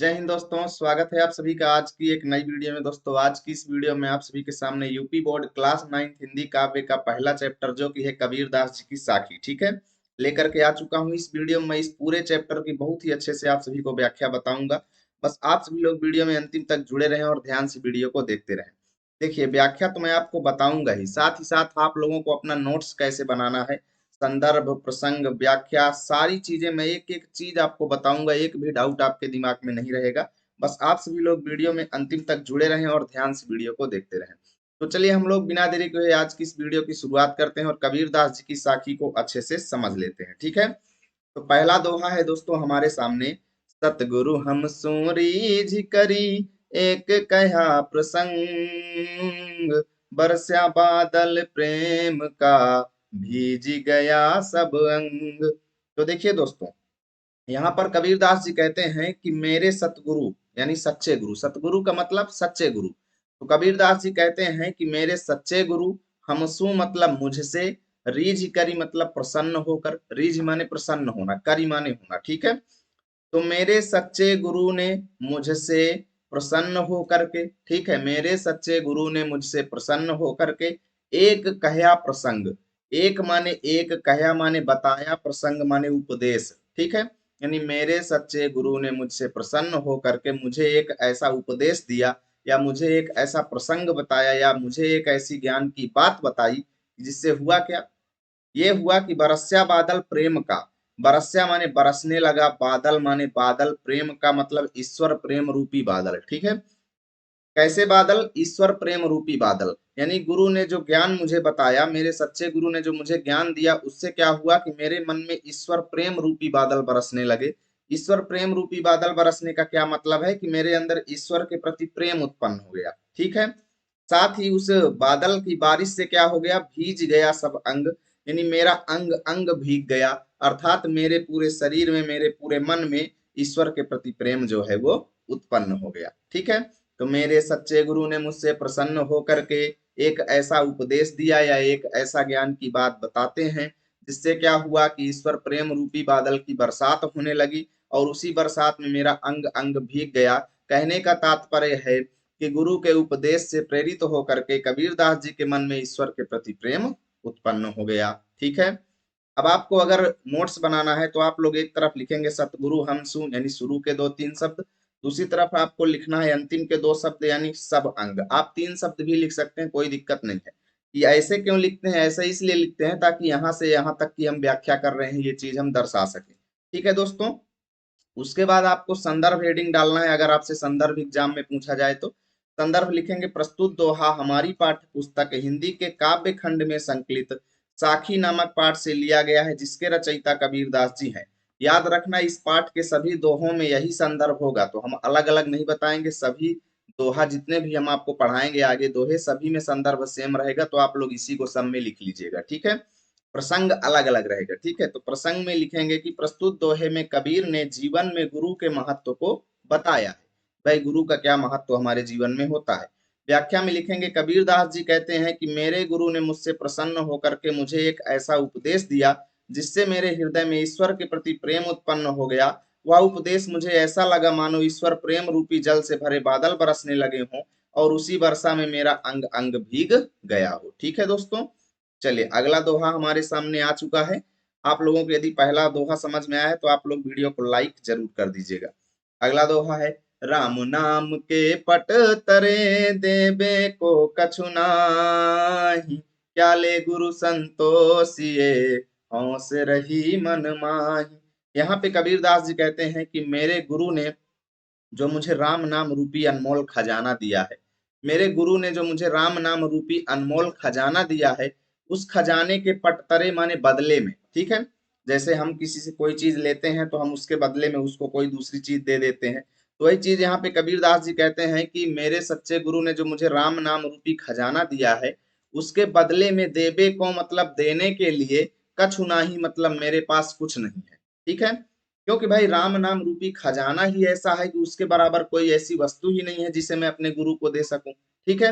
जय हिंद दोस्तों, स्वागत है आप सभी का आज की एक नई वीडियो में। दोस्तों आज की इस वीडियो में आप सभी के सामने यूपी बोर्ड क्लास 9 हिंदी काव्य का पहला चैप्टर जो कि है कबीरदास जी की साखी, ठीक है, लेकर के आ चुका हूं। इस वीडियो में इस पूरे चैप्टर की बहुत ही अच्छे से आप सभी को व्याख्या बताऊंगा। बस आप सभी लोग वीडियो में अंतिम तक जुड़े रहें और ध्यान से वीडियो को देखते रहें। देखिए, व्याख्या तो मैं आपको बताऊंगा ही साथ आप लोगों को अपना नोट्स कैसे बनाना है, संदर्भ, प्रसंग, व्याख्या, सारी चीजें मैं एक एक चीज आपको बताऊंगा। एक भी डाउट आपके दिमाग में नहीं रहेगा। बस आप सभी लोग वीडियो में अंतिम तक जुड़े रहें और ध्यान से वीडियो को देखते रहें। तो चलिए हम लोग बिना देरी के आज की इस वीडियो की शुरुआत करते हैं और कबीरदास जी की साखी को अच्छे से समझ लेते हैं, ठीक है। तो पहला दोहा है दोस्तों हमारे सामने। सतगुरु हम सूरीज करी एक कहा प्रसंग, बरस्या बादल प्रेम का भीज गया सब अंग। तो देखिए दोस्तों, यहाँ पर कबीरदास जी कहते हैं कि मेरे सतगुरु यानी सच्चे गुरु, सतगुरु का मतलब सच्चे गुरु। तो कबीरदास जी कहते हैं कि मेरे सच्चे गुरु, हमसू मतलब मुझसे, रीझ करी मतलब प्रसन्न होकर, रीझ माने प्रसन्न होना, करी माने होना, ठीक है। तो मेरे सच्चे गुरु ने मुझसे प्रसन्न होकर के, ठीक है, मेरे सच्चे गुरु ने मुझसे प्रसन्न होकर के एक कहया प्रसंग, एक माने एक, कहया माने बताया, प्रसंग माने उपदेश, ठीक है। यानी मेरे सच्चे गुरु ने मुझसे प्रसन्न होकर के मुझे एक ऐसा उपदेश दिया या मुझे एक ऐसा प्रसंग बताया या मुझे एक ऐसी ज्ञान की बात बताई जिससे हुआ क्या, ये हुआ कि बरस्या बादल प्रेम का। बरस्या माने बरसने लगा, बादल माने बादल, प्रेम का मतलब ईश्वर प्रेम रूपी बादल, ठीक है। कैसे बादल? ईश्वर प्रेम रूपी बादल। यानी गुरु ने जो ज्ञान मुझे बताया, मेरे सच्चे गुरु ने जो मुझे ज्ञान दिया, उससे क्या हुआ कि मेरे मन में ईश्वर प्रेम रूपी बादल बरसने लगे। ईश्वर प्रेम रूपी बादल बरसने का क्या मतलब है कि मेरे अंदर ईश्वर के प्रति प्रेम उत्पन्न हो गया, ठीक है। साथ ही उस बादल की बारिश से क्या हो गया, भीज गया सब अंग। यानी मेरा अंग अंग भीग गया, अर्थात मेरे पूरे शरीर में, मेरे पूरे मन में ईश्वर के प्रति प्रेम जो है वो उत्पन्न हो गया, ठीक है। तो मेरे सच्चे गुरु ने मुझसे प्रसन्न होकर के एक ऐसा उपदेश दिया या एक ऐसा ज्ञान की बात बताते हैं जिससे क्या हुआ कि ईश्वर प्रेम रूपी बादल की बरसात होने लगी और उसी बरसात में मेरा अंग अंग भीग गया। कहने का तात्पर्य है कि गुरु के उपदेश से प्रेरित होकर के कबीरदास जी के मन में ईश्वर के प्रति प्रेम उत्पन्न हो गया, ठीक है। अब आपको अगर नोट्स बनाना है तो आप लोग एक तरफ लिखेंगे सतगुरु हमसू यानी शुरू के दो तीन शब्द, दूसरी तरफ आपको लिखना है अंतिम के दो शब्द यानी सब अंग। आप तीन शब्द भी लिख सकते हैं, कोई दिक्कत नहीं है। ये ऐसे क्यों लिखते हैं? ऐसे इसलिए लिखते हैं ताकि यहाँ से यहाँ तक की हम व्याख्या कर रहे हैं ये चीज हम दर्शा सके, ठीक है दोस्तों। उसके बाद आपको संदर्भ हेडिंग डालना है। अगर आपसे संदर्भ एग्जाम में पूछा जाए तो संदर्भ लिखेंगे प्रस्तुत दोहा हमारी पाठ्य पुस्तक हिंदी के काव्य खंड में संकलित साखी नामक पाठ से लिया गया है जिसके रचयिता कबीरदास जी हैं। याद रखना इस पाठ के सभी दोहों में यही संदर्भ होगा, तो हम अलग अलग नहीं बताएंगे। सभी दोहा जितने भी हम आपको पढ़ाएंगे आगे दोहे, सभी में संदर्भ सेम रहेगा, तो आप लोग इसी को सब में लिख लीजिएगा, ठीक है। प्रसंग अलग अलग रहेगा, ठीक है। तो प्रसंग में लिखेंगे कि प्रस्तुत दोहे में कबीर ने जीवन में गुरु के महत्व को बताया है। भाई गुरु का क्या महत्व हमारे जीवन में होता है। व्याख्या में लिखेंगे कबीरदास जी कहते हैं कि मेरे गुरु ने मुझसे प्रसन्न होकर के मुझे एक ऐसा उपदेश दिया जिससे मेरे हृदय में ईश्वर के प्रति प्रेम उत्पन्न हो गया। वह उपदेश मुझे ऐसा लगा मानो ईश्वर प्रेम रूपी जल से भरे बादल बरसने लगे हों और उसी वर्षा में मेरा अंग अंग भीग गया हो, ठीक है दोस्तों। चलिए अगला दोहा हमारे सामने आ चुका है। आप लोगों को यदि पहला दोहा समझ में आया है तो आप लोग वीडियो को लाइक जरूर कर दीजिएगा। अगला दोहा है राम नाम के पट तरे देबे को कछु नाही, क्या ले गुरु संतोषिए हौस रही मन माही। यहाँ पे कबीरदास जी कहते हैं कि मेरे गुरु ने जो मुझे राम नाम रूपी अनमोल खजाना दिया है, मेरे गुरु ने जो मुझे राम नाम रूपी अनमोल खजाना दिया है, उस खजाने के पटतरे माने बदले में, ठीक है। जैसे हम किसी से कोई चीज लेते हैं तो हम उसके बदले में उसको कोई दूसरी चीज दे देते हैं, तो वही चीज यहाँ पे कबीरदास जी कहते हैं कि मेरे सच्चे गुरु ने जो मुझे राम नाम रूपी खजाना दिया है उसके बदले में देबे को मतलब देने के लिए, कछु नाही मतलब मेरे पास कुछ नहीं है, ठीक है। क्योंकि भाई राम नाम रूपी खजाना ही ऐसा है कि उसके बराबर कोई ऐसी वस्तु ही नहीं है जिसे मैं अपने गुरु को दे सकूं, ठीक है।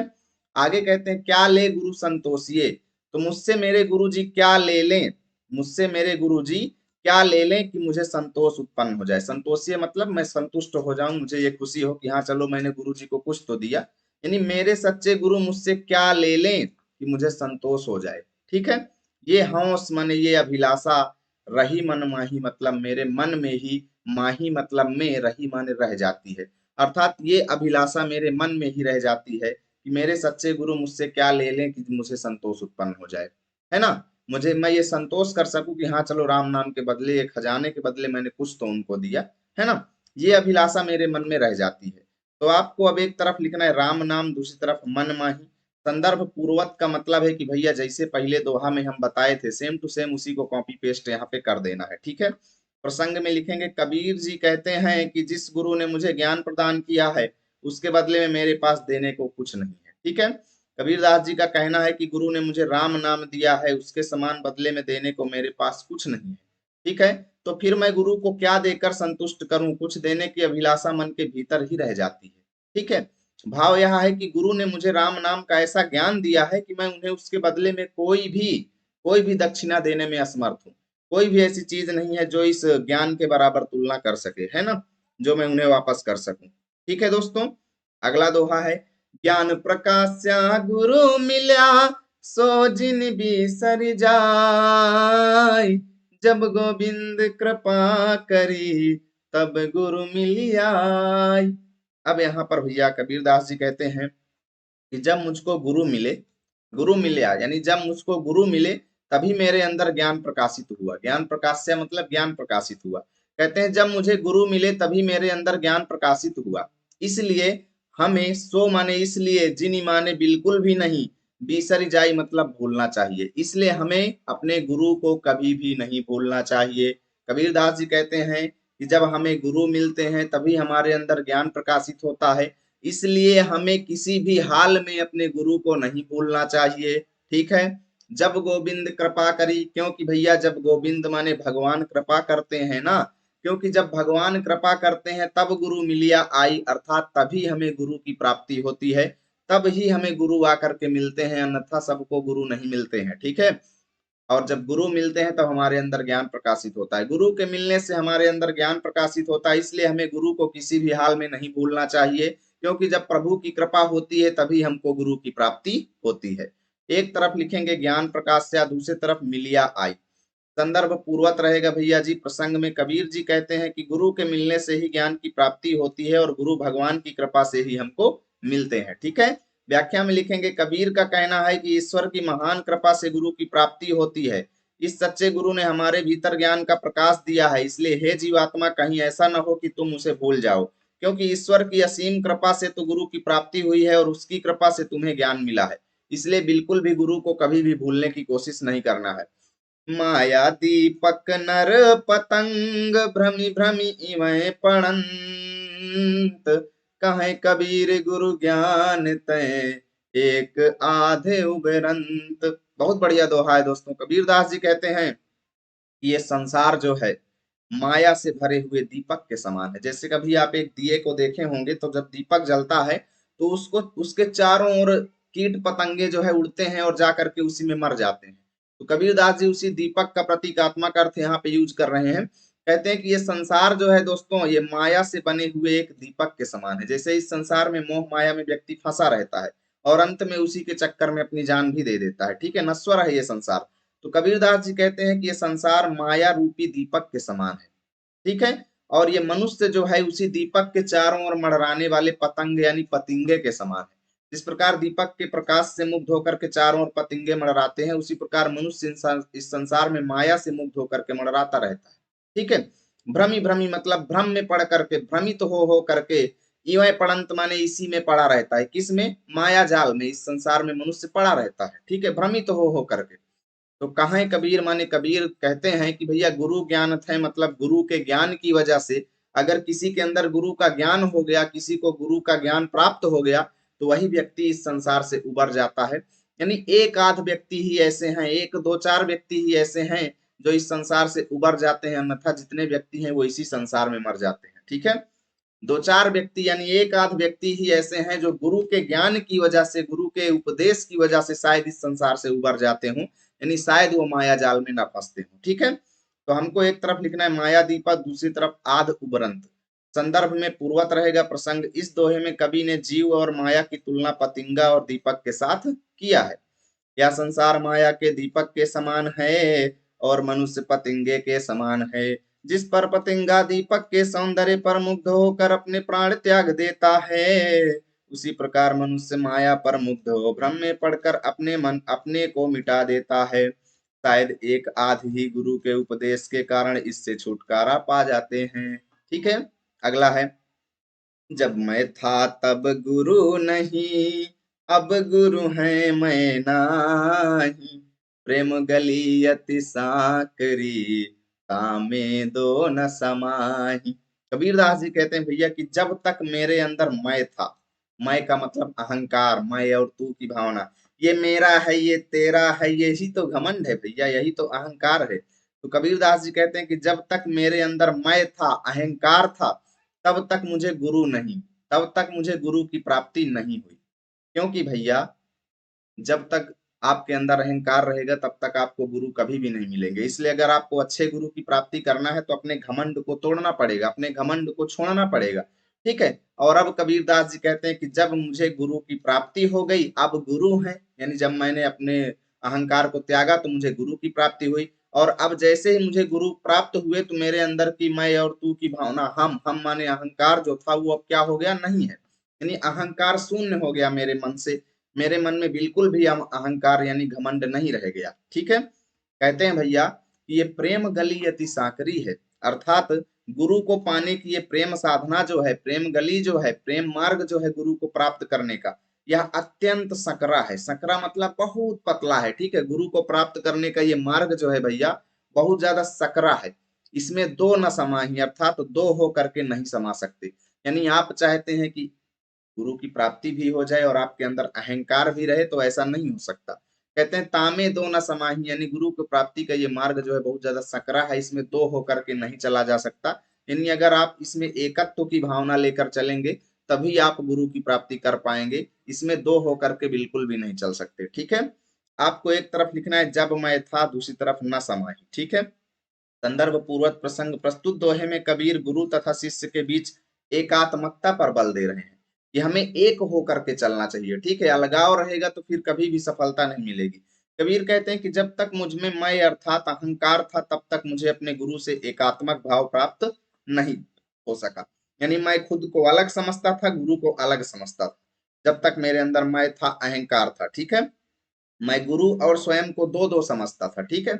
आगे कहते हैं क्या ले गुरु संतोषिए, तो मुझसे मेरे गुरु जी क्या ले लें, मुझसे मेरे गुरु जी क्या ले लें कि मुझे संतोष उत्पन्न हो जाए। संतोषीय मतलब मैं संतुष्ट हो जाऊं, मुझे ये खुशी हो कि हाँ चलो मैंने गुरु जी को कुछ तो दिया। यानी मेरे सच्चे गुरु मुझसे क्या ले लें कि मुझे संतोष हो जाए। ठीक है, ये हौस मन ये अभिलाषा रही मन माही, मतलब मेरे मन में ही, माही मतलब में, रही माने रह जाती है। अर्थात ये अभिलाषा मेरे मन में ही रह जाती है कि मेरे सच्चे गुरु मुझसे क्या ले लें कि मुझे संतोष उत्पन्न हो जाए, है ना। मुझे मैं ये संतोष कर सकूं कि हाँ चलो राम नाम के बदले, एक खजाने के बदले मैंने कुछ तो उनको दिया, है ना। ये अभिलाषा मेरे मन में रह जाती है। तो आपको अब एक तरफ लिखना है राम नाम, दूसरी तरफ मन माही। संदर्भ पूर्वक का मतलब है कि भैया जैसे पहले दोहा में हम बताए थे सेम टू सेम उसी को कॉपी पेस्ट यहाँ पे कर देना है। ठीक है, प्रसंग में लिखेंगे कबीर जी कहते हैं कि जिस गुरु ने मुझे ज्ञान प्रदान किया है उसके बदले में मेरे पास देने को कुछ नहीं है। ठीक है, कबीरदास जी का कहना है कि गुरु ने मुझे राम नाम दिया है, उसके समान बदले में देने को मेरे पास कुछ नहीं है। ठीक है, तो फिर मैं गुरु को क्या देकर संतुष्ट करूं, कुछ देने की अभिलाषा मन के भीतर ही रह जाती है। ठीक है, भाव यह है कि गुरु ने मुझे राम नाम का ऐसा ज्ञान दिया है कि मैं उन्हें उसके बदले में कोई भी दक्षिणा देने में असमर्थ हूँ। कोई भी ऐसी चीज नहीं है जो इस ज्ञान के बराबर तुलना कर सके, है ना, जो मैं उन्हें वापस कर सकूं। ठीक है दोस्तों, अगला दोहा है ज्ञान प्रकाश्या गुरु मिल्या सो जिन बिसर जाय जब गोविंद कृपा करी तब गुरु मिलिया। अब यहाँ पर भैया कबीरदास जी कहते हैं कि जब मुझको गुरु मिले, गुरु मिले यानी जब मुझको गुरु मिले तभी मेरे अंदर ज्ञान प्रकाशित हुआ। ज्ञान प्रकाश से मतलब ज्ञान प्रकाशित हुआ। कहते हैं जब मुझे गुरु मिले तभी मेरे अंदर ज्ञान प्रकाशित हुआ। इसलिए हमें सो माने इसलिए, जिनी माने बिल्कुल भी नहीं, बिसर जाई मतलब भूलना चाहिए। इसलिए हमें अपने गुरु को कभी भी नहीं भूलना चाहिए। कबीरदास जी कहते हैं कि जब हमें गुरु मिलते हैं तभी हमारे अंदर ज्ञान प्रकाशित होता है, इसलिए हमें किसी भी हाल में अपने गुरु को नहीं भूलना चाहिए। ठीक है, जब गोविंद कृपा करी, क्योंकि भैया जब गोविंद माने भगवान कृपा करते हैं ना, क्योंकि जब भगवान कृपा करते हैं तब गुरु मिलिया आई, अर्थात तभी हमें गुरु की प्राप्ति होती है, तब ही हमें गुरु आकर के मिलते हैं, अन्यथा सबको गुरु नहीं मिलते हैं। ठीक है, और जब गुरु मिलते हैं तब हमारे अंदर ज्ञान प्रकाशित होता है। गुरु के मिलने से हमारे अंदर ज्ञान प्रकाशित होता है, इसलिए हमें गुरु को किसी भी हाल में नहीं भूलना चाहिए, क्योंकि जब प्रभु की कृपा होती है तभी हमको गुरु की प्राप्ति होती है। एक तरफ लिखेंगे ज्ञान प्रकाश से, दूसरी तरफ मिलिया आई। संदर्भ पूर्वक रहेगा भैया जी। प्रसंग में कबीर जी कहते हैं कि गुरु के मिलने से ही ज्ञान की प्राप्ति होती है और गुरु भगवान की कृपा से ही हमको मिलते हैं। ठीक है, व्याख्या में लिखेंगे कबीर का कहना है कि ईश्वर की महान कृपा से गुरु की प्राप्ति होती है। इस सच्चे गुरु ने हमारे भीतर ज्ञान का प्रकाश दिया है, इसलिए हे जीवात्मा कहीं ऐसा न हो कि तुम उसे भूल जाओ, क्योंकि ईश्वर की असीम कृपा से तो गुरु की प्राप्ति हुई है और उसकी कृपा से तुम्हें ज्ञान मिला है। इसलिए बिल्कुल भी गुरु को कभी भी भूलने की कोशिश नहीं करना है। माया दीपक नर पतंग भ्रमि भ्रमि इवै पड़ंत कहे कबीर गुरु ज्ञान तय एक आधे उबरंत। बहुत बढ़िया दोहा है दोस्तों। कबीरदास जी कहते हैं कि ये संसार जो है माया से भरे हुए दीपक के समान है। जैसे कभी आप एक दिए को देखे होंगे तो जब दीपक जलता है तो उसको उसके चारों ओर कीट पतंगे जो है उड़ते हैं और जा करके उसी में मर जाते हैं। तो कबीरदास जी उसी दीपक का प्रतीकात्मक अर्थ यहाँ पे यूज कर रहे हैं। कहते हैं कि ये संसार जो है दोस्तों ये माया से बने हुए एक दीपक के समान है। जैसे इस संसार में मोह माया में व्यक्ति फंसा रहता है और अंत में उसी के चक्कर में अपनी जान भी दे देता है। ठीक है, नश्वर है ये संसार। तो कबीरदास जी कहते हैं कि ये संसार माया रूपी दीपक के समान है। ठीक है, और ये मनुष्य जो है उसी दीपक के चारों ओर मंडराने वाले पतंग यानी पतिंगे के समान है। जिस प्रकार दीपक के प्रकाश से मुग्ध होकर के चारों ओर पतिंगे मंडराते हैं, उसी प्रकार मनुष्य इस संसार में माया से मुग्ध होकर के मंडराता रहता है। ठीक है, भ्रमी भ्रमी मतलब भ्रम में पड़ करके, भ्रमित हो करके, इवै पड़ंत माने इसी में पड़ा रहता है। किस में? माया जाल में, इस संसार में मनुष्य पड़ा रहता है। ठीक है, भ्रमित हो करके। तो कहाँ कबीर माने कबीर कहते हैं कि भैया गुरु ज्ञान थे, मतलब गुरु के ज्ञान की वजह से अगर किसी के अंदर गुरु का ज्ञान हो गया, किसी को गुरु का ज्ञान प्राप्त हो गया, तो वही व्यक्ति इस संसार से उबर जाता है। यानी एक आध व्यक्ति ही ऐसे हैं, एक दो चार व्यक्ति ही ऐसे हैं जो इस संसार से उबर जाते हैं, अन्यथा जितने व्यक्ति हैं वो इसी संसार में मर जाते हैं। ठीक है, दो चार व्यक्ति यानी एक आध व्यक्ति ही ऐसे हैं जो गुरु के ज्ञान की वजह से, गुरु के उपदेश की वजह से शायद इस संसार से उबर जाते हों, यानी शायद वो माया जाल में ना फंसते हों। ठीक है, तो हमको एक तरफ लिखना है माया दीपक, दूसरी तरफ आध उबरंत। संदर्भ में पूर्वत रहेगा प्रसंग। इस दोहे में कवि ने जीव और माया की तुलना पतिंगा और दीपक के साथ किया है। यह संसार माया के दीपक के समान है और मनुष्य पतिंगे के समान है। जिस पर पतिंगा दीपक के सौंदर्य पर मुग्ध होकर अपने प्राण त्याग देता है, उसी प्रकार मनुष्य माया पर मुग्ध हो भ्रम में पड़कर अपने को मिटा देता है। शायद एक आध ही गुरु के उपदेश के कारण इससे छुटकारा पा जाते हैं। ठीक है, अगला है, जब मैं था तब गुरु नहीं, अब गुरु है मैं नाही, प्रेम गली अति साकरी, तामे दो न समाही। कबीरदास जी कहते हैं भैया कि जब तक मेरे अंदर मैं था, मैं का मतलब अहंकार, मैं और तू की भावना, ये मेरा है ये तेरा है, यही तो घमंड है भैया, यही तो अहंकार है। तो कबीरदास जी कहते हैं कि जब तक मेरे अंदर मैं था, अहंकार था, तब तक मुझे गुरु नहीं, तब तक मुझे गुरु की प्राप्ति नहीं हुई। क्योंकि भैया जब तक आपके अंदर अहंकार रहेगा तब तक आपको गुरु कभी भी नहीं मिलेंगे। इसलिए अगर आपको अच्छे गुरु की प्राप्ति करना है तो अपने घमंड को तोड़ना पड़ेगा, अपने घमंड को छोड़ना पड़ेगा। ठीक है, और अब कबीरदास जी कहते हैं कि जब मुझे गुरु की प्राप्ति हो गई, अब गुरु है, यानी जब मैंने अपने अहंकार को त्यागा तो मुझे गुरु की प्राप्ति हुई। और अब जैसे ही मुझे गुरु प्राप्त हुए तो मेरे अंदर की मैं और तू की भावना, हम माने अहंकार जो था वो अब क्या हो गया, नहीं है। यानी अहंकार शून्य हो गया मेरे मन से, मेरे मन में बिल्कुल भी अहंकार यानी घमंड नहीं रह गया। ठीक है, कहते हैं भैया कि ये प्रेम गली अति सांकरी है, अर्थात गुरु को पाने की ये प्रेम साधना जो है, प्रेम गली जो है, प्रेम मार्ग जो है गुरु को प्राप्त करने का, यह अत्यंत सकरा है। सकरा मतलब बहुत पतला है। ठीक है, गुरु को प्राप्त करने का ये मार्ग जो है भैया बहुत ज्यादा सकरा है। इसमें दो न समाही, अर्थात तो दो हो करके नहीं समा सकते। यानी आप चाहते हैं कि गुरु की प्राप्ति भी हो जाए और आपके अंदर अहंकार भी रहे, तो ऐसा नहीं हो सकता। कहते हैं तामे दो न समाही, यानी गुरु की प्राप्ति का ये मार्ग जो है बहुत ज्यादा सकरा है, इसमें दो होकर के नहीं चला जा सकता। यानी अगर आप इसमें एकत्व की भावना लेकर चलेंगे तभी आप गुरु की प्राप्ति कर पाएंगे, इसमें दो होकर के बिल्कुल भी नहीं चल सकते। ठीक है, आपको एक तरफ लिखना है जब मैं था, दूसरी तरफ न समाही। ठीक है, संदर्भ पूर्वक प्रसंग। प्रस्तुत दोहे में कबीर गुरु तथा शिष्य के बीच एकात्मकता पर बल दे रहे हैं कि हमें एक होकर के चलना चाहिए। ठीक है, अलगाव रहेगा तो फिर कभी भी सफलता नहीं मिलेगी। कबीर कहते हैं कि जब तक मुझ में मैं अर्थात अहंकार था तब तक मुझे अपने गुरु से एकात्मक भाव प्राप्त नहीं हो सका। यानी मैं खुद को अलग समझता था, गुरु को अलग समझता था। जब तक मेरे अंदर मैं था, अहंकार था। ठीक है, मैं गुरु और स्वयं को दो दो समझता था। ठीक है,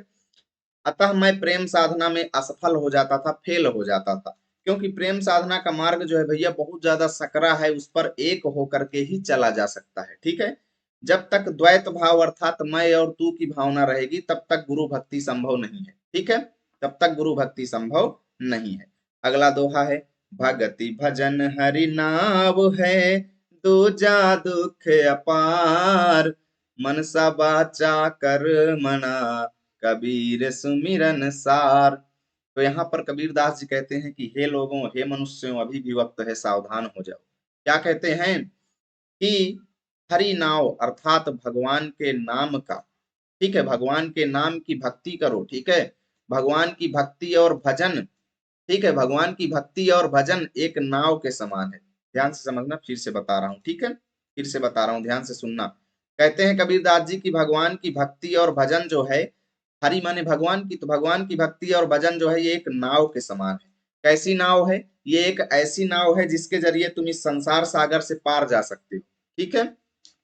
अतः मैं प्रेम साधना में असफल हो जाता था, फेल हो जाता था। क्योंकि प्रेम साधना का मार्ग जो है भैया बहुत ज्यादा सकरा है, उस पर एक होकर के ही चला जा सकता है। ठीक है, जब तक द्वैत भाव अर्थात मैं और तू की भावना रहेगी तब तक गुरु भक्ति संभव नहीं है। ठीक है, तब तक गुरु भक्ति संभव नहीं है। अगला दोहा है, भगति भजन हरि नाव है, दूजा दुख अपार, मनसा बाचा कर मना, कबीर सुमिरन सार। तो यहाँ पर कबीरदास जी कहते हैं कि हे लोगों, हे मनुष्यों, अभी भी वक्त है, सावधान हो जाओ। क्या कहते हैं कि हरि नाव अर्थात भगवान के नाम का, ठीक है, भगवान के नाम की भक्ति करो। ठीक है, भगवान की भक्ति और भजन, ठीक है, भगवान की भक्ति और भजन एक नाव के समान है। ध्यान से समझना, फिर से बता रहा हूं। ठीक है, फिर से बता रहा हूं, ध्यान से सुनना। कहते हैं कबीरदास जी की भगवान की भक्ति और भजन जो है, हरि माने भगवान की, तो भगवान की भक्ति और भजन जो है ये एक नाव के समान है। कैसी नाव है? ये एक ऐसी नाव है जिसके जरिए तुम इस संसार सागर से पार जा सकते हो। ठीक है,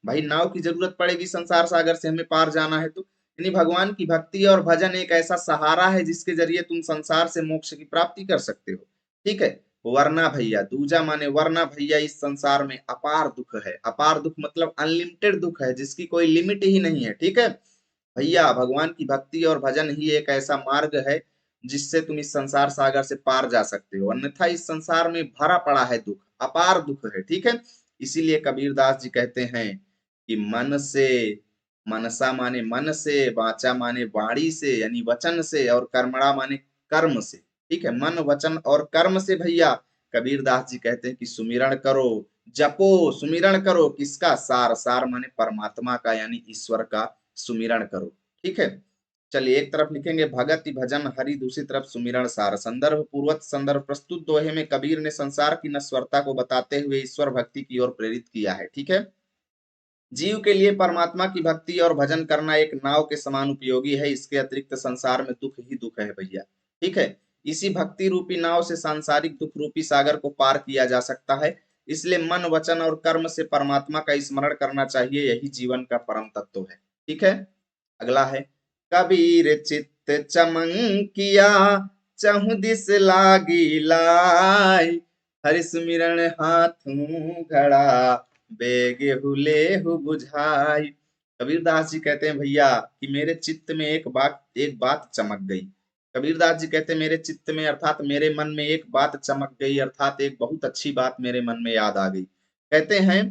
भाई नाव की जरूरत पड़ेगी संसार सागर से हमें पार जाना है तो। यानी भगवान की भक्ति और भजन एक ऐसा सहारा है जिसके जरिए तुम संसार से मोक्ष की प्राप्ति कर सकते हो। ठीक है, वरना भैया, दूजा माने वरना भैया, इस संसार में अपार दुख है। अपार दुख मतलब अनलिमिटेड दुख है जिसकी कोई लिमिट ही नहीं है। ठीक है भैया, भगवान की भक्ति और भजन ही एक ऐसा मार्ग है जिससे तुम इस संसार सागर से पार जा सकते हो, अन्यथा इस संसार में भरा पड़ा है दुख, अपार दुख है। ठीक है, इसीलिए कबीरदास जी कहते हैं कि मन से, मनसा माने मन से, वाचा माने वाणी से यानी वचन से, और कर्मणा माने कर्म से। ठीक है, मन वचन और कर्म से भैया कबीरदास जी कहते हैं कि सुमिरण करो, जपो, सुमिरण करो। किसका? सार, सार माने परमात्मा का यानी ईश्वर का सुमिरण करो। ठीक है, चलिए, एक तरफ लिखेंगे भगति भजन हरि, दूसरी तरफ सुमिरन सार। संदर्भ पूर्वक संदर्भ प्रस्तुत दोहे में कबीर ने संसार की नश्वरता को बताते हुए ईश्वर भक्ति की ओर प्रेरित किया है। ठीक है, जीव के लिए परमात्मा की भक्ति और भजन करना एक नाव के समान उपयोगी है। इसके अतिरिक्त संसार में दुख ही दुख है भैया। ठीक है, इसी भक्ति रूपी नाव से सांसारिक दुख रूपी सागर को पार किया जा सकता है। इसलिए मन वचन और कर्म से परमात्मा का स्मरण करना चाहिए, यही जीवन का परम तत्व है। ठीक है, अगला है कबीर चित्त चमंकिया, चहु दिस लागी लाई, हरि सुमिरन हाथों घड़ा, बेगे हुले हु बुझाई। कबीरदास जी कहते हैं भैया कि मेरे चित्त में एक बात चमक गई। कबीरदास जी कहते हैं मेरे चित्त में अर्थात मेरे मन में एक बात चमक गई, अर्थात एक बहुत अच्छी बात मेरे मन में याद आ गई। कहते हैं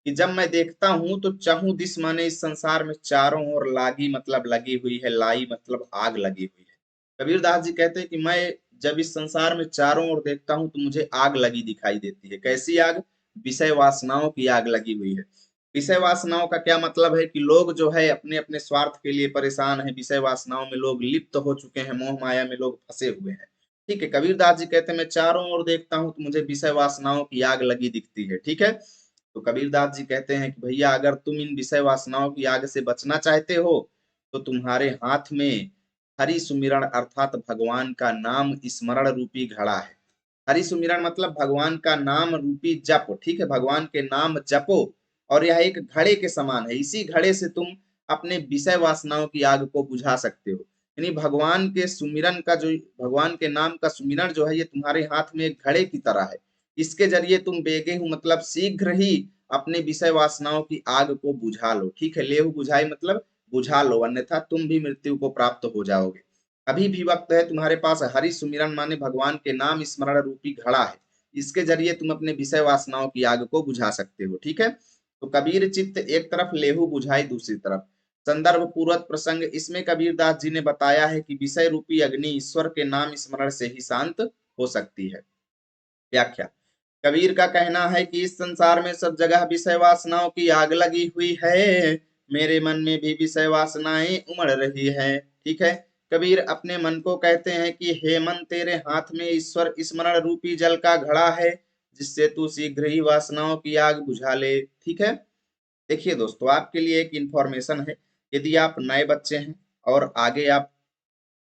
कि जब मैं देखता हूं तो चहु दिस माने इस संसार में चारों ओर लागी मतलब लगी हुई है, लाई मतलब आग लगी हुई है। कबीरदास जी कहते हैं कि मैं जब इस संसार में चारों ओर देखता हूं तो मुझे आग लगी दिखाई देती है। कैसी आग? विषय वासनाओं की आग लगी हुई है। विषय वासनाओं का क्या मतलब है कि लोग जो है अपने अपने स्वार्थ के लिए परेशान है, विषय वासनाओं में लोग लिप्त हो चुके हैं, मोह माया में लोग फंसे हुए हैं। ठीक है, कबीरदास जी कहते हैं मैं चारों ओर देखता हूं तो मुझे विषय वासनाओं की आग लगी दिखती है। ठीक है, तो कबीरदास जी कहते हैं कि भैया अगर तुम इन विषय वासनाओं की आग से बचना चाहते हो तो तुम्हारे हाथ में हरि सुमिरन अर्थात भगवान का नाम स्मरण रूपी घड़ा है। हरि सुमिरन मतलब भगवान का नाम रूपी जप। ठीक है, भगवान के नाम जपो और यह एक घड़े के समान है। इसी घड़े से तुम अपने विषय वासनाओं की आग को बुझा सकते हो। यानी भगवान के सुमिरन का जो भगवान के नाम का सुमिरन जो है ये तुम्हारे हाथ में एक घड़े की तरह है। इसके जरिए तुम बेगे हो मतलब शीघ्र ही अपने विषय वासनाओं की आग को बुझा लो। ठीक है, लेहु बुझाई मतलब बुझा लो, अन्यथा तुम भी मृत्यु को प्राप्त हो जाओगे। अभी भी वक्त है तुम्हारे पास। हरि सुमिरन माने भगवान के नाम स्मरण रूपी घड़ा है, इसके जरिए तुम अपने विषय वासनाओं की आग को बुझा सकते हो। ठीक है, तो कबीर चित्त एक तरफ लेहु बुझाई दूसरी तरफ। संदर्भ पूर्वक प्रसंग इसमें कबीरदास जी ने बताया है कि विषय रूपी अग्नि ईश्वर के नाम स्मरण से ही शांत हो सकती है। व्याख्या, कबीर का कहना है कि इस संसार में सब जगह विषय वासनाओं की आग लगी हुई है, मेरे मन में भी विषय वासनाएं उमड़ रही है। ठीक है, कबीर अपने मन को कहते हैं कि हे मन, तेरे हाथ में ईश्वर स्मरण रूपी जल का घड़ा है, जिससे तू शीघ्र ही वासनाओं की आग बुझा ले। ठीक है, देखिए दोस्तों, आपके लिए एक इंफॉर्मेशन है। यदि आप नए बच्चे हैं और आगे आप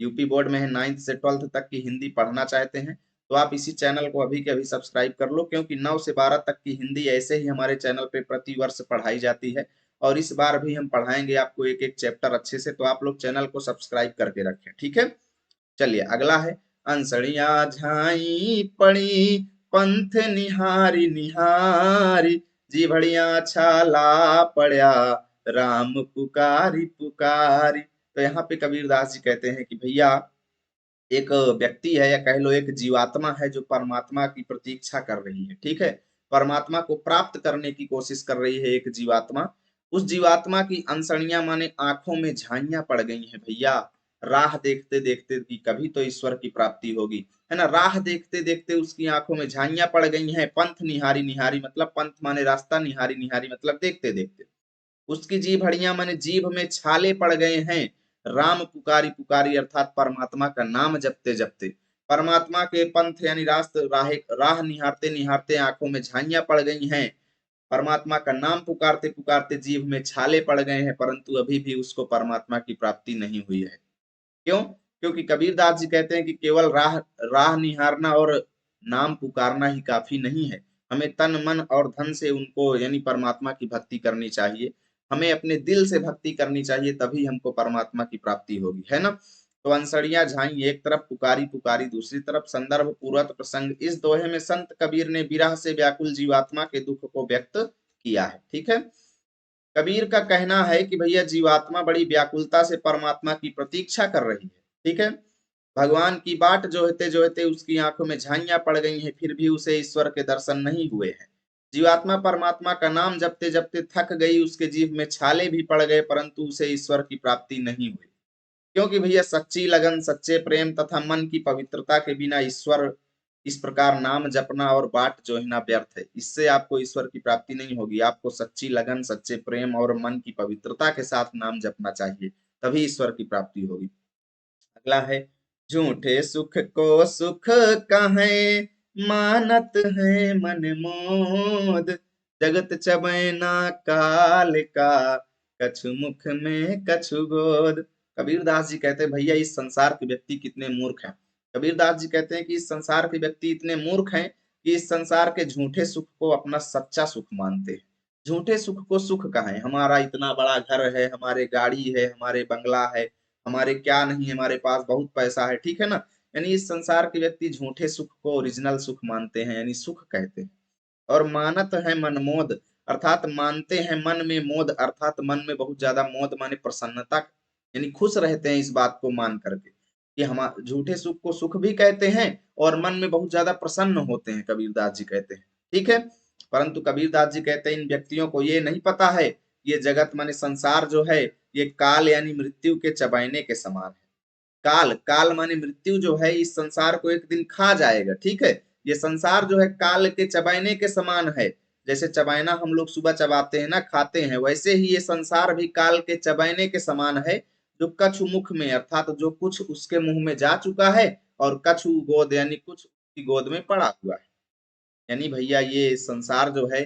यूपी बोर्ड में है 9th से 12th तक की हिंदी पढ़ना चाहते हैं तो आप इसी चैनल को अभी के अभी सब्सक्राइब कर लो, क्योंकि 9 से 12 तक की हिंदी ऐसे ही हमारे चैनल पे प्रति वर्ष पढ़ाई जाती है और इस बार भी हम पढ़ाएंगे आपको एक एक चैप्टर अच्छे से। तो आप लोग चैनल को सब्सक्राइब करके रखें। ठीक है, चलिए अगला है अंसड़िया झाई पड़ी, पंथ निहारी निहारी, जी भड़िया छाला पड़ा, राम पुकारी पुकारी। तो यहाँ पे कबीरदास जी कहते हैं कि भैया एक व्यक्ति है या कह लो एक जीवात्मा है जो परमात्मा की प्रतीक्षा कर रही है। ठीक है, परमात्मा को प्राप्त करने की कोशिश कर रही है एक जीवात्मा। उस जीवात्मा की अंसड़ियां माने आंखों में झाइयां पड़ गई हैं भैया। राह देखते देखते कि कभी तो ईश्वर की प्राप्ति होगी, है ना। राह देखते देखते उसकी आंखों में झाइयां पड़ गई हैं। पंथ निहारी निहारी मतलब पंथ माने रास्ता, निहारी निहारी मतलब देखते देखते। उसकी जीभ हड़ियां माने जीभ में छाले पड़ गए हैं। राम पुकारी पुकारी अर्थात परमात्मा का नाम जपते जपते, परमात्मा के पंथ यानी राह निहारते निहारते आंखों में झाइयां पड़ गई हैं। परमात्मा का नाम पुकारते पुकारते जीभ में छाले पड़ गए हैं, परंतु अभी भी उसको परमात्मा की प्राप्ति नहीं हुई है। क्यों? क्योंकि कबीरदास जी कहते हैं कि केवल राह राह निहारना और नाम पुकारना ही काफी नहीं है। हमें तन मन और धन से उनको यानी परमात्मा की भक्ति करनी चाहिए। हमें अपने दिल से भक्ति करनी चाहिए, तभी हमको परमात्मा की प्राप्ति होगी, है ना। तो अंसड़ियां झाई एक तरफ, पुकारी पुकारी दूसरी तरफ। संदर्भ पूरक प्रसंग इस दोहे में संत कबीर ने विरह से व्याकुल जीवात्मा के दुख को व्यक्त किया है। ठीक है, कबीर का कहना है कि भैया जीवात्मा बड़ी व्याकुलता से परमात्मा की प्रतीक्षा कर रही है। ठीक है, भगवान की बाट जोहते जोहते उसकी आंखों में झाइयां पड़ गई हैं, फिर भी उसे ईश्वर के दर्शन नहीं हुए हैं। जीवात्मा परमात्मा का नाम जपते जपते थक गई, उसके जीभ में छाले भी पड़ गए, परंतु उसे ईश्वर की प्राप्ति नहीं हुई। क्योंकि भैया सच्ची लगन, सच्चे प्रेम तथा मन की पवित्रता के बिना ईश्वर इस प्रकार नाम जपना और बाट जोहना व्यर्थ है। इससे आपको ईश्वर की प्राप्ति नहीं होगी। आपको सच्ची लगन, सच्चे प्रेम और मन की पवित्रता के साथ नाम जपना चाहिए, तभी ईश्वर की प्राप्ति होगी। अगला है, झूठे सुख को सुख कहें, मानत है मन मोद, जगत चबैना काल का, कछु मुख में कछु गोद। कबीरदास जी कहते हैं भैया इस संसार के व्यक्ति कितने मूर्ख हैं। कबीरदास जी कहते हैं कि इस संसार के व्यक्ति इतने मूर्ख हैं कि इस संसार के झूठे सुख को अपना सच्चा सुख मानते हैं। झूठे सुख को सुख कहें, हमारा इतना बड़ा घर है, हमारे गाड़ी है, हमारे बंगला है, हमारे क्या नहीं, हमारे पास बहुत पैसा है, ठीक है ना। यानी इस संसार के व्यक्ति झूठे सुख को ओरिजिनल सुख मानते हैं, यानी सुख कहते हैं। और मानत है मनमोद, अर्थात मानते हैं मन में मोद, अर्थात मन में बहुत ज्यादा मोद माने प्रसन्नता, यानी खुश रहते हैं इस बात को मान करके कि हम झूठे सुख को सुख भी कहते हैं और मन में बहुत ज्यादा प्रसन्न होते हैं, कबीरदास जी कहते हैं, ठीक है। परंतु कबीरदास जी कहते हैं इन व्यक्तियों को ये नहीं पता है, ये जगत माने संसार जो है ये काल यानी मृत्यु के चबैने के समान है। काल, काल माने मृत्यु जो है इस संसार को एक दिन खा जाएगा, ठीक है। ये संसार जो है काल के चबाने के समान है। जैसे चबाना हम लोग सुबह चबाते हैं ना, खाते हैं, वैसे ही ये संसार भी काल के चबाने के समान है, जो कछु मुख में अर्थात जो कुछ उसके मुंह में जा चुका है और कछु गोद यानी कुछ उसकी गोद में पड़ा हुआ है। यानी भैया ये संसार जो है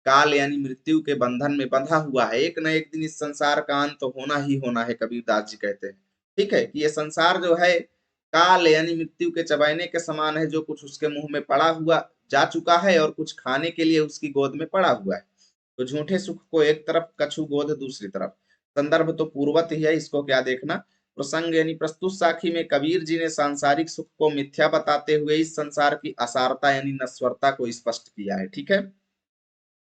काल यानी मृत्यु के बंधन में बंधा हुआ है, एक न एक दिन इस संसार का अंत तो होना ही होना है, कबीरदास जी कहते हैं, ठीक है। कि ये संसार जो है काल यानी मृत्यु के चबाने के समान है, जो कुछ उसके मुंह में पड़ा हुआ जा चुका है और कुछ खाने के लिए उसकी गोद में पड़ा हुआ है। तो झूठे सुख को एक तरफ, कछु गोद दूसरी तरफ। संदर्भ तो पूर्वत ही है, इसको क्या देखना। प्रसंग यानी प्रस्तुत साखी में कबीर जी ने सांसारिक सुख को मिथ्या बताते हुए इस संसार की असारता यानी नश्वरता को स्पष्ट किया है, ठीक है।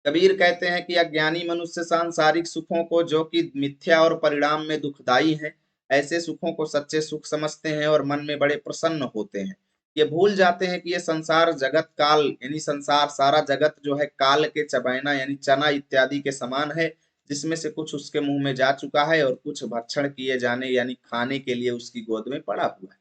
कबीर कहते हैं कि अज्ञानी मनुष्य सांसारिक सुखों को, जो कि मिथ्या और परिणाम में दुखदाई हैं, ऐसे सुखों को सच्चे सुख समझते हैं और मन में बड़े प्रसन्न होते हैं। ये भूल जाते हैं कि ये संसार जगत काल यानी संसार सारा जगत जो है काल के चबैना यानी चना इत्यादि के समान है, जिसमें से कुछ उसके मुंह में जा चुका है और कुछ भक्षण किए जाने यानी खाने के लिए उसकी गोद में पड़ा हुआ है,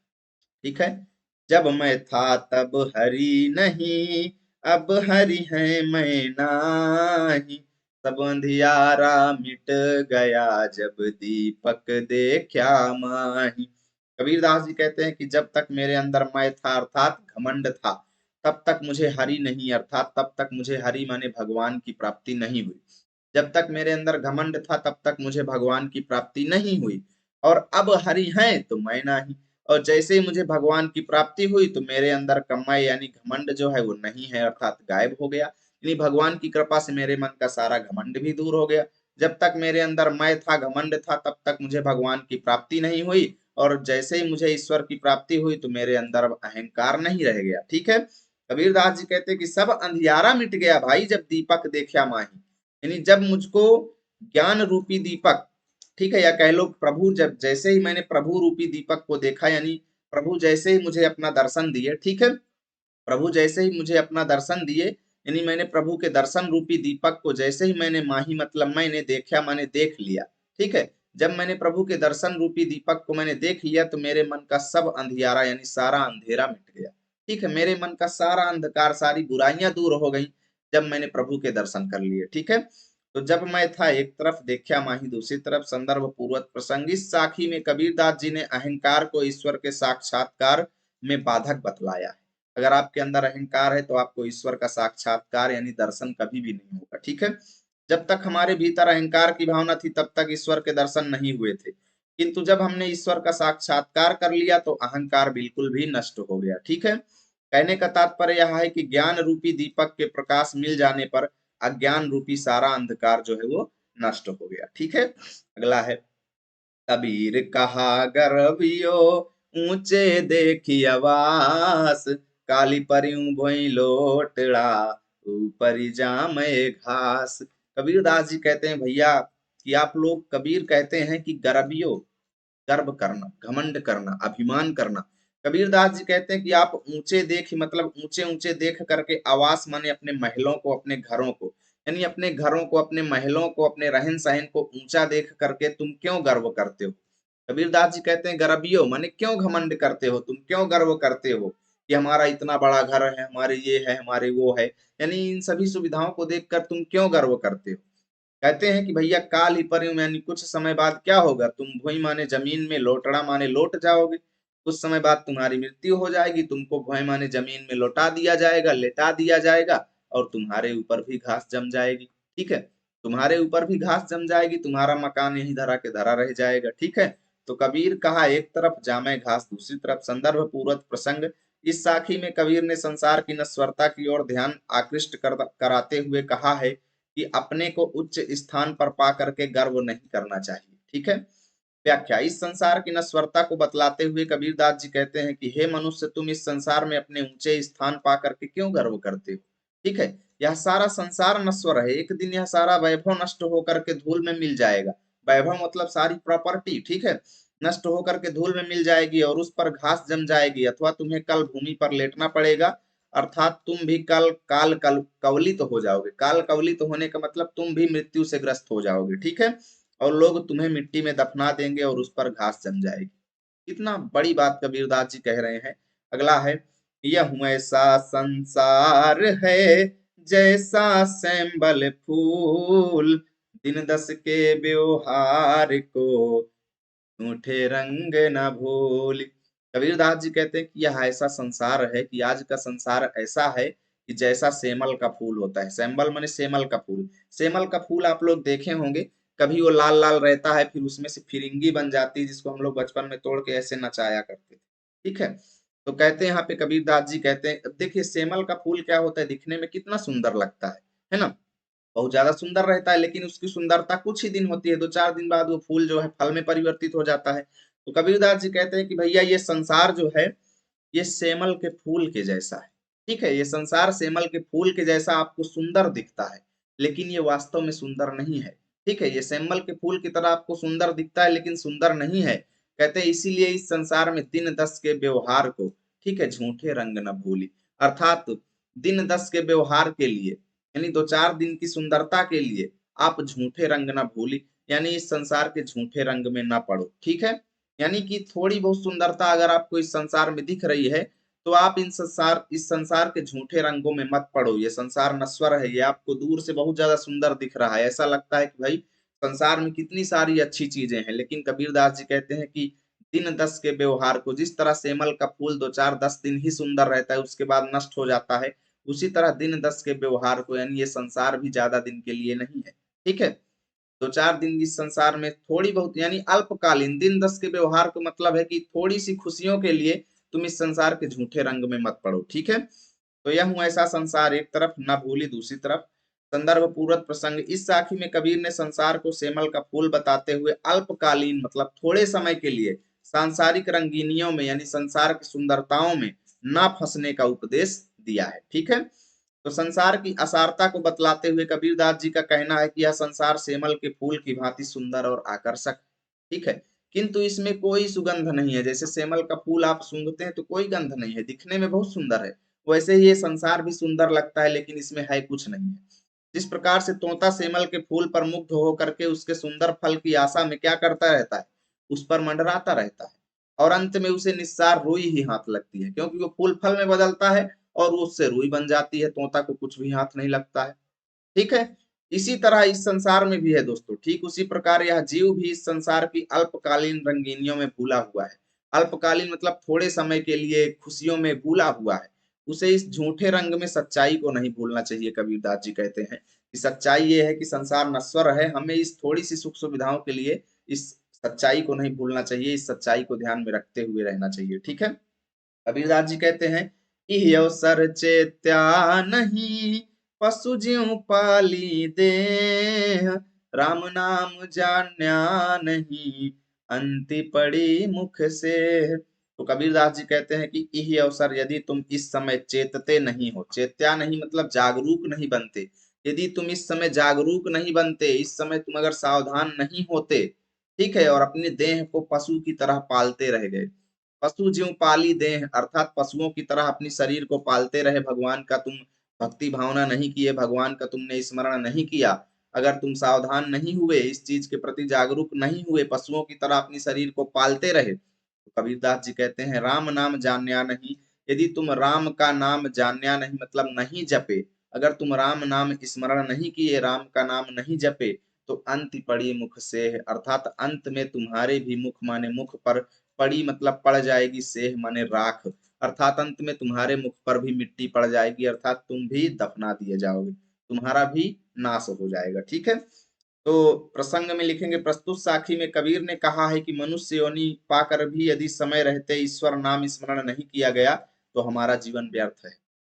ठीक है। जब मैं था तब हरि नहीं, अब हरि है मैं नाही, सब अंधियारा मिट गया, जब दीपक देखा माही। कबीरदास जी कहते हैं कि जब तक मेरे अंदर मैं था अर्थात घमंड था, तब तक मुझे हरि नहीं, अर्थात तब तक मुझे हरि माने भगवान की प्राप्ति नहीं हुई। जब तक मेरे अंदर घमंड था तब तक मुझे भगवान की प्राप्ति नहीं हुई, और अब हरि है तो मैं नहीं। और जैसे ही मुझे भगवान की प्राप्ति हुई तो मेरे अंदर कमाई यानी घमंड जो है वो नहीं है, अर्थात गायब हो गया। यानी भगवान की कृपा से मेरे मन का सारा घमंड भी दूर हो गया। जब तक मेरे अंदर मैं था, घमंड था, तब तक मुझे भगवान की प्राप्ति नहीं हुई, और जैसे ही मुझे ईश्वर की प्राप्ति हुई तो मेरे अंदर अब अहंकार नहीं रह गया, ठीक है। कबीरदास जी कहते हैं कि सब अंधियारा मिट गया भाई, जब दीपक देखा माही। यानी जब मुझको ज्ञान रूपी दीपक, ठीक है, या कह लो प्रभु, जब जैसे ही मैंने प्रभु रूपी दीपक को देखा, यानी प्रभु जैसे ही मुझे अपना दर्शन दिए, ठीक है, प्रभु जैसे ही मुझे अपना दर्शन दिए, यानी मैंने प्रभु के दर्शन रूपी दीपक को जैसे ही मैंने माही मतलब मैंने देखा, मैंने देख लिया, ठीक है। जब मैंने प्रभु के दर्शन रूपी दीपक को मैंने देख लिया तो मेरे मन का सब अंधियारा यानी सारा अंधेरा मिट गया, ठीक है। मेरे मन का सारा अंधकार, सारी बुराइयां दूर हो गई जब मैंने प्रभु के दर्शन कर लिए, ठीक है। तो जब मैं था एक तरफ, देखा माही दूसरी तरफ। संदर्भ पूर्वक प्रसंग। इस साखी में कबीरदास जी ने अहंकार को ईश्वर के साक्षात्कार में बाधक बतलाया है। अगर आपके अंदर अहंकार है तो आपको ईश्वर का साक्षात्कार यानी दर्शन कभी भी नहीं होगा, ठीक है। जब तक हमारे भीतर अहंकार की भावना थी तब तक ईश्वर के दर्शन नहीं हुए थे, किंतु जब हमने ईश्वर का साक्षात्कार कर लिया तो अहंकार बिल्कुल भी नष्ट हो गया, ठीक है। कहने का तात्पर्य यह है कि ज्ञान रूपी दीपक के प्रकाश मिल जाने पर अज्ञान रूपी सारा अंधकार जो है वो नष्ट हो गया, ठीक है। अगला है, कबीर कहा गर्वियो ऊंचे देखी आवास, काली परियूं भोई लोटड़ा ऊपरी जामे घास। कबीरदास जी कहते हैं भैया कि आप लोग, कबीर कहते हैं कि गर्वियो, गर्व करना, घमंड करना, अभिमान करना। कबीरदास जी कहते हैं कि आप ऊंचे देख मतलब ऊंचे ऊंचे देख करके आवास माने अपने महलों को, अपने घरों को, यानी अपने घरों को, अपने महलों को, अपने रहन सहन को ऊंचा देख करके तुम क्यों गर्व करते हो। कबीरदास जी कहते हैं गर्वियो माने क्यों घमंड करते हो, तुम क्यों गर्व करते हो कि हमारा इतना बड़ा घर है, हमारे ये है, हमारे वो है, यानी इन सभी सुविधाओं को देखकर तुम क्यों गर्व करते हो। कहते हैं कि भैया काल ही पर यानी कुछ समय बाद क्या होगा, तुम भुई माने जमीन में, लोटड़ा माने लौट जाओगे। कुछ समय बाद तुम्हारी मृत्यु हो जाएगी, तुमको भोय माने जमीन में लौटा दिया जाएगा, लेटा दिया जाएगा, और तुम्हारे ऊपर भी घास जम जाएगी। ठीक है, तुम्हारे ऊपर भी घास जम जाएगी, तुम्हारा मकान यहीं धरा के धरा रह जाएगा। ठीक है, तो कबीर कहा एक तरफ जामे घास, दूसरी तरफ संदर्भ पूर्वक प्रसंग। इस साखी में कबीर ने संसार की नश्वरता की ओर ध्यान आकृष्ट कराते हुए कहा है कि अपने को उच्च स्थान पर पा करके गर्व नहीं करना चाहिए। ठीक है, व्याख्या। इस संसार की नश्वरता को बतलाते हुए कबीरदास जी कहते हैं कि हे मनुष्य, तुम इस संसार में अपने ऊंचे स्थान पा करके क्यों गर्व करते हो। ठीक है, यह सारा संसार नश्वर है, एक दिन यह सारा वैभव नष्ट होकर के धूल में मिल जाएगा। वैभव मतलब सारी प्रॉपर्टी, ठीक है, नष्ट होकर के धूल में मिल जाएगी और उस पर घास जम जाएगी, अथवा तुम्हें कल भूमि पर लेटना पड़ेगा, अर्थात तुम भी कल काल कवलित हो जाओगे। काल कवलित होने का मतलब तुम भी मृत्यु से ग्रस्त हो जाओगे। ठीक है, और लोग तुम्हें मिट्टी में दफना देंगे और उस पर घास जम जाएगी। कितना बड़ी बात कबीरदास जी कह रहे हैं। अगला है, यह ऐसा संसार है जैसा सैंबल फूल, दिन दस के व्यवहार को झूठे रंग न भूल। कबीरदास जी कहते हैं कि यह ऐसा संसार है, कि आज का संसार ऐसा है कि जैसा सेमल का फूल होता है। सेमल माने सेमल का फूल। सेमल का फूल आप लोग देखे होंगे, कभी वो लाल लाल रहता है, फिर उसमें से फिरिंगी बन जाती है, जिसको हम लोग बचपन में तोड़ के ऐसे नचाया करते थे। ठीक है, तो कहते हैं यहाँ पे कबीरदास जी कहते हैं, अब देखिए सेमल का फूल क्या होता है, दिखने में कितना सुंदर लगता है ना, बहुत ज्यादा सुंदर रहता है, लेकिन उसकी सुंदरता कुछ ही दिन होती है, 2-4 दिन बाद वो फूल जो है फल में परिवर्तित हो जाता है। तो कबीरदास जी कहते हैं कि भैया ये संसार जो है, ये सेमल के फूल के जैसा है। ठीक है, ये संसार सेमल के फूल के जैसा आपको सुंदर दिखता है, लेकिन ये वास्तव में सुंदर नहीं है। ठीक है, ये सेमल के फूल की तरह आपको सुंदर दिखता है, लेकिन सुंदर नहीं है। कहते हैं इसीलिए इस संसार में दिन दस के व्यवहार को, ठीक है, झूठे रंग न भूली, अर्थात दिन दस के व्यवहार के लिए, यानी 2-4 दिन की सुंदरता के लिए आप झूठे रंग ना भूली, यानी इस संसार के झूठे रंग में ना पड़ो। ठीक है, यानी कि थोड़ी बहुत सुंदरता अगर आपको इस संसार में दिख रही है, तो आप इस संसार के झूठे रंगों में मत पड़ो। ये संसार नश्वर है, ये आपको दूर से बहुत ज्यादा सुंदर दिख रहा है, ऐसा लगता है कि भाई संसार में कितनी सारी अच्छी चीजें हैं, लेकिन कबीरदास जी कहते हैं कि दिन दस के व्यवहार को, जिस तरह सेमल का फूल 2-4-10 दिन ही सुंदर रहता है, उसके बाद नष्ट हो जाता है, उसी तरह दिन दस के व्यवहार को, यानी ये संसार भी ज्यादा दिन के लिए नहीं है। ठीक है, 2-4 दिन इस संसार में थोड़ी बहुत, यानी अल्पकालीन, दिन दस के व्यवहार को मतलब है कि थोड़ी सी खुशियों के लिए तुम इस संसार के झूठे रंग में मत पड़ो। ठीक है, तो यह हूं ऐसा संसार एक तरफ न भूली दूसरी तरफ। संदर्भ पूर्वक प्रसंग। इस साखी में कबीर ने संसार को सेमल का फूल बताते हुए अल्पकालीन मतलब थोड़े समय के लिए सांसारिक रंगीनियों में, यानी संसार की सुंदरताओं में ना फंसने का उपदेश दिया है। ठीक है, तो संसार की असारता को बतलाते हुए कबीरदास जी का कहना है कि यह संसार सेमल के फूल की भांति सुंदर और आकर्षक। ठीक है, किंतु इसमें कोई सुगंध नहीं है। जैसे सेमल का फूल आप सूंघते हैं तो कोई गंध नहीं है, दिखने में बहुत सुंदर है, वैसे ही ये संसार भी सुंदर लगता है, लेकिन इसमें है कुछ नहीं है। जिस प्रकार से तोता सेमल के फूल पर मुग्ध होकर के उसके सुंदर फल की आशा में क्या करता रहता है, उस पर मंडराता रहता है, और अंत में उसे निस्सार रुई ही हाथ लगती है, क्योंकि वो फूल फल में बदलता है और वो उससे रुई बन जाती है, तोता को कुछ भी हाथ नहीं लगता है। ठीक है, इसी तरह इस संसार में भी है दोस्तों, ठीक उसी प्रकार यह जीव भी इस संसार की अल्पकालीन रंगीनियों में भूला हुआ है। अल्पकालीन मतलब थोड़े समय के लिए खुशियों में भूला हुआ है, उसे इस झूठे रंग में सच्चाई को नहीं भूलना चाहिए। कबीरदास जी कहते हैं कि सच्चाई ये है कि संसार नश्वर है, हमें इस थोड़ी सी सुख सुविधाओं के लिए इस सच्चाई को नहीं भूलना चाहिए, इस सच्चाई को ध्यान में रखते हुए रहना चाहिए। ठीक है, कबीरदास जी कहते हैं, इह्यो सर चेत्या नहीं, पशु ज्यों पाली देह, राम नाम जान्या नहीं, अंति पड़ी मुख से। तो कबीरदास जी कहते हैं कि यही अवसर, यदि तुम इस समय चेतते नहीं हो, चेत्या नहीं मतलब जागरूक नहीं बनते, यदि तुम इस समय जागरूक नहीं बनते, इस समय तुम अगर सावधान नहीं होते, ठीक है, और अपने देह को पशु की तरह पालते रह गए, पशु ज्यों पाली देह अर्थात पशुओं की तरह अपनी शरीर को पालते रहे, भगवान का तुम भक्ति भावना नहीं किए, भगवान का तुमने स्मरण नहीं किया, अगर तुम सावधान नहीं हुए, इस चीज के प्रति जागरूक नहीं हुए, पशुओं की तरह अपनी शरीर को पालते रहे, तो कबीरदास जी कहते हैं राम नाम जान्या नहीं, यदि तुम राम का नाम जान्या नहीं मतलब नहीं जपे, अगर तुम राम नाम स्मरण नहीं किए, राम का नाम नहीं जपे, तो अंत पड़ी मुख से, अर्थात अंत में तुम्हारे भी मुख माने मुख पर पड़ी मतलब पड़ जाएगी, सेह माने राख, अर्थात अंत में तुम्हारे मुख पर भी मिट्टी पड़ जाएगी, अर्थात तुम भी दफना दिए जाओगे, तुम्हारा भी नाश हो जाएगा। ठीक है। तो प्रसंग में लिखेंगे, प्रस्तुत साखी में कबीर ने कहा है कि मनुष्य योनि पाकर भी यदि समय रहते ईश्वर नाम स्मरण नहीं किया गया तो हमारा जीवन व्यर्थ है।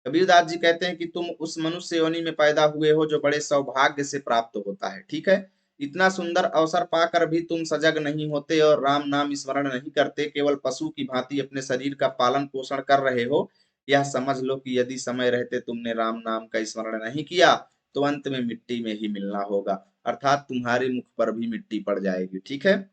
कबीरदास जी कहते हैं कि तुम उस मनुष्य योनि में पैदा हुए हो जो बड़े सौभाग्य से प्राप्त होता है। ठीक है। इतना सुंदर अवसर पाकर भी तुम सजग नहीं होते और राम नाम स्मरण नहीं करते, केवल पशु की भांति अपने शरीर का पालन पोषण कर रहे हो। यह समझ लो कि यदि समय रहते तुमने राम नाम का स्मरण नहीं किया तो अंत में मिट्टी में ही मिलना होगा, अर्थात तुम्हारे मुख पर भी मिट्टी पड़ जाएगी। ठीक है।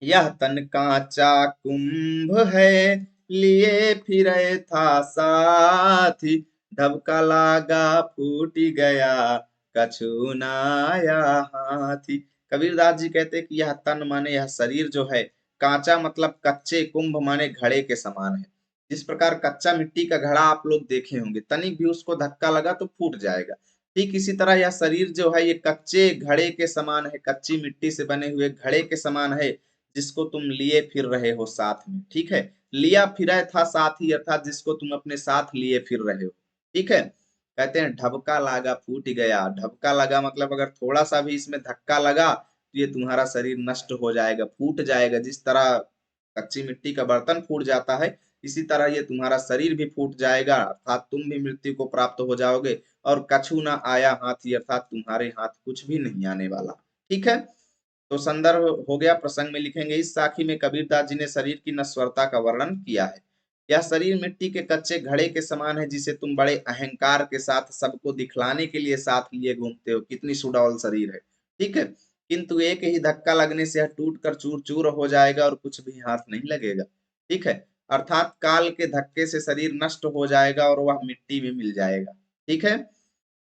यह तन कांचा कुंभ है, लिए फिरे था साथी, ढबका लागा फूट गया, कछु न आया हाथी। कबीरदास जी कहते कि यह तन माने यह शरीर जो है, कांचा मतलब कच्चे, कुंभ माने घड़े के समान है। जिस प्रकार कच्चा मिट्टी का घड़ा आप लोग देखे होंगे, तनिक भी उसको धक्का लगा तो फूट जाएगा, ठीक इसी तरह यह शरीर जो है ये कच्चे घड़े के समान है, कच्ची मिट्टी से बने हुए घड़े के समान है, जिसको तुम लिए फिर रहे हो साथ में। ठीक है। लिया फिरा था साथ ही, अर्थात जिसको तुम अपने साथ लिए फिर रहे हो। ठीक है। कहते हैं ढबका लागा फूट गया, ढबका लगा मतलब अगर थोड़ा सा भी इसमें धक्का लगा तो ये तुम्हारा शरीर नष्ट हो जाएगा, फूट जाएगा। जिस तरह कच्ची मिट्टी का बर्तन फूट जाता है, इसी तरह ये तुम्हारा शरीर भी फूट जाएगा, अर्थात तुम भी मृत्यु को प्राप्त हो जाओगे। और कछु ना आया हाथी, अर्थात तुम्हारे हाथ कुछ भी नहीं आने वाला। ठीक है। तो संदर्भ हो गया। प्रसंग में लिखेंगे, इस साखी में कबीरदास जी ने शरीर की नश्वरता का वर्णन किया है। यह शरीर मिट्टी के कच्चे घड़े के समान है, जिसे तुम बड़े अहंकार के साथ सबको दिखलाने के लिए साथ लिए घूमते हो, कितनी सुडौल शरीर है। ठीक है। किंतु एक ही धक्का लगने से यह टूट कर चूर चूर हो जाएगा और कुछ भी हाथ नहीं लगेगा। ठीक है। अर्थात काल के धक्के से शरीर नष्ट हो जाएगा और वह मिट्टी में मिल जाएगा। ठीक है।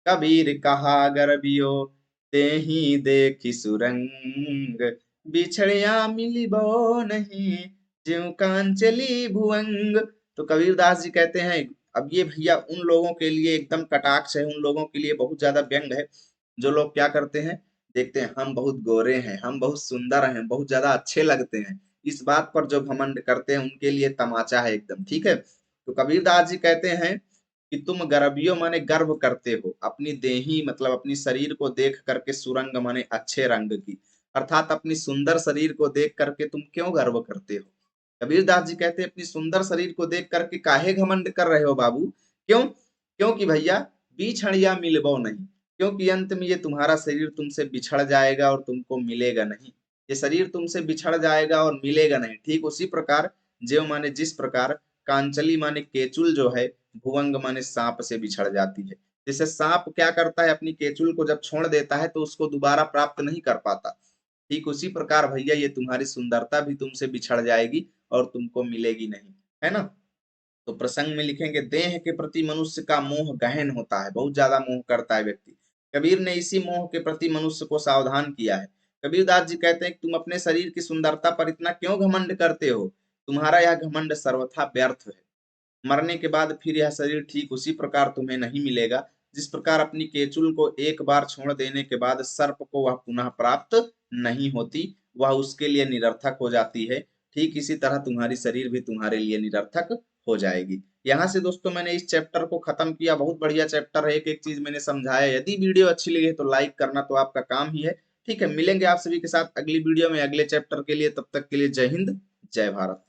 कबीर कहा गर्भियो तेहि देखी सुरंग, बिछड़िया मिलिबो नहीं, ज्यों कांचली भुवंग। तो कबीरदास जी कहते हैं, अब ये भैया उन लोगों के लिए एकदम कटाक्ष है, उन लोगों के लिए बहुत ज्यादा व्यंग है जो लोग क्या करते हैं, देखते हैं हम बहुत गोरे हैं, हम बहुत सुंदर हैं, बहुत ज्यादा अच्छे लगते हैं, इस बात पर जो घमंड करते हैं उनके लिए तमाचा है एकदम। ठीक है। तो कबीरदास जी कहते हैं कि तुम गर्भियो माने गर्व करते हो अपनी देही मतलब अपनी शरीर को देख करके, सुरंग माने अच्छे रंग की, अर्थात अपनी सुंदर शरीर को देख करके तुम क्यों गर्व करते हो। कबीरदास जी कहते हैं अपनी सुंदर शरीर को देख करके काहे घमंड कर रहे हो बाबू। क्यों? क्योंकि भैया बिछड़िया मिलबो नहीं, क्योंकि अंत में ये तुम्हारा शरीर तुमसे बिछड़ जाएगा और तुमको मिलेगा नहीं। ये शरीर तुमसे बिछड़ जाएगा और मिलेगा नहीं। ठीक उसी प्रकार ज्यों माने जिस प्रकार, कांचली माने केचुल जो है, भुवंग माने सांप से बिछड़ जाती है। जैसे सांप क्या करता है, अपनी केचुल को जब छोड़ देता है तो उसको दोबारा प्राप्त नहीं कर पाता, ठीक उसी प्रकार भैया ये तुम्हारी सुंदरता भी तुमसे बिछड़ जाएगी और तुमको मिलेगी नहीं, है ना। तो प्रसंग में लिखेंगे, देह के प्रति मनुष्य का मोह गहन होता है, बहुत ज्यादा मोह करता है व्यक्ति। कबीर ने इसी मोह के प्रति मनुष्य को सावधान किया है। कबीरदास जी कहते हैं कि तुम अपने शरीर की सुंदरता पर इतना क्यों घमंड करते हो, तुम्हारा यह घमंड सर्वथा व्यर्थ है। मरने के बाद फिर यह शरीर ठीक उसी प्रकार तुम्हें नहीं मिलेगा, जिस प्रकार अपनी केचुल को एक बार छोड़ देने के बाद सर्प को वह पुनः प्राप्त नहीं होती, वह उसके लिए निरर्थक हो जाती है। ठीक इसी तरह तुम्हारी शरीर भी तुम्हारे लिए निरर्थक हो जाएगी। यहाँ से दोस्तों मैंने इस चैप्टर को खत्म किया। बहुत बढ़िया चैप्टर है, एक एक चीज मैंने समझाया। यदि वीडियो अच्छी लगी है तो लाइक करना तो आपका काम ही है। ठीक है, मिलेंगे आप सभी के साथ अगली वीडियो में अगले चैप्टर के लिए। तब तक के लिए जय हिंद, जय भारत।